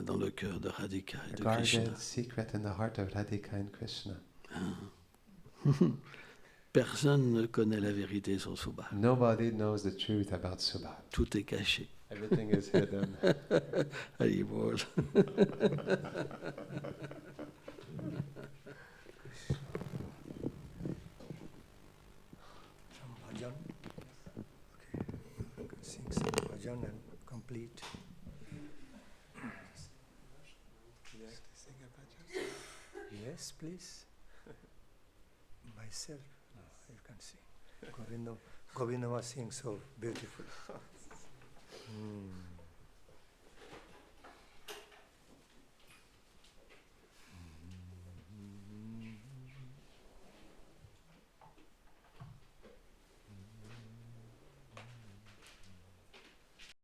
dans le cœur de Radhika et a de Krishna. guarded secret in the heart of Radhika and Krishna. Personne ne connaît la vérité sur Subal. Nobody knows the truth about Subal. Tout est caché. Everything is hidden. Allez, voilà. Some bhajan. Okay. You can sing some bhajan and complete. Yes, please. Myself. No, you can sing. Govinda was singing so beautiful.